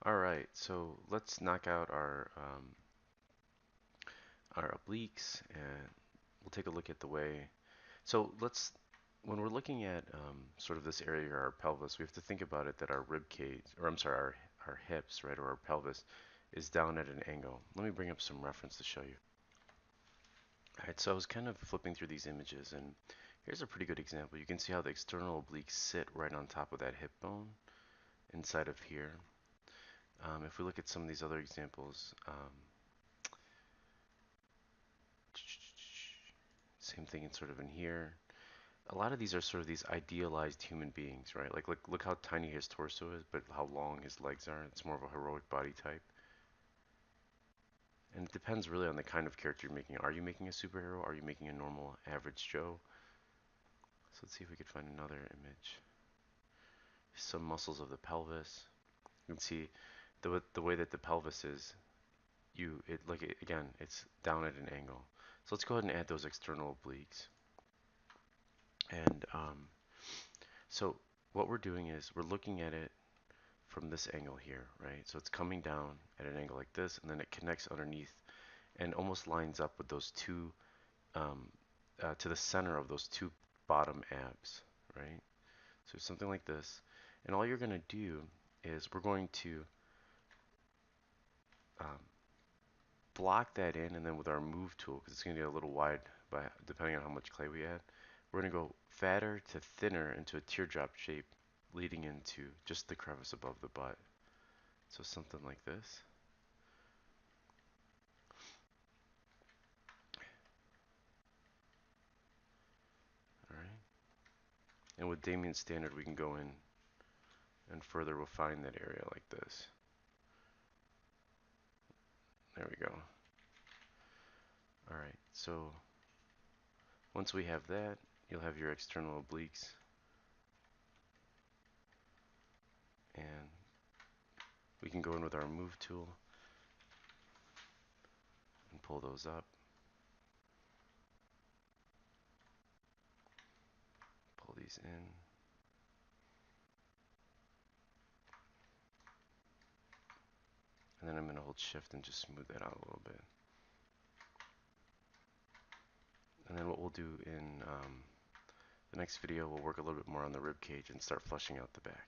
All right, so let's knock out our obliques, and we'll take a look at the way. So when we're looking at sort of this area, our pelvis, we have to think about it that our rib cage, or I'm sorry, our hips, right, or our pelvis, is down at an angle. Let me bring up some reference to show you. All right, so I was kind of flipping through these images, and here's a pretty good example. You can see how the external obliques sit right on top of that hip bone inside of here. If we look at some of these other examples, same thing in sort of in here. A lot of these are sort of these idealized human beings, right? Like look how tiny his torso is, but how long his legs are. It's more of a heroic body type. And it depends really on the kind of character you're making. Are you making a superhero? Are you making a normal average Joe? So let's see if we could find another image. Some muscles of the pelvis. You can see the way that the pelvis is. Again, it's down at an angle. So let's go ahead and add those external obliques. And so what we're doing is we're looking at it from this angle here, right? So it's coming down at an angle like this, and then it connects underneath and almost lines up with those two, um, to the center of those two bottom abs, right? So something like this. And all you're going to do is we're going to um, block that in, and then with our move tool, because it's going to get a little wide by depending on how much clay we add, we're going to go fatter to thinner into a teardrop shape leading into just the crevice above the butt. So something like this. All right. And with Damien's standard, we can go in and further refine that area like this. There we go. All right. So once we have that, you'll have your external obliques. And we can go in with our move tool and pull those up. Pull these in. And then I'm going to hold shift and just smooth that out a little bit. And then what we'll do in the next video, we'll work a little bit more on the rib cage and start flushing out the back.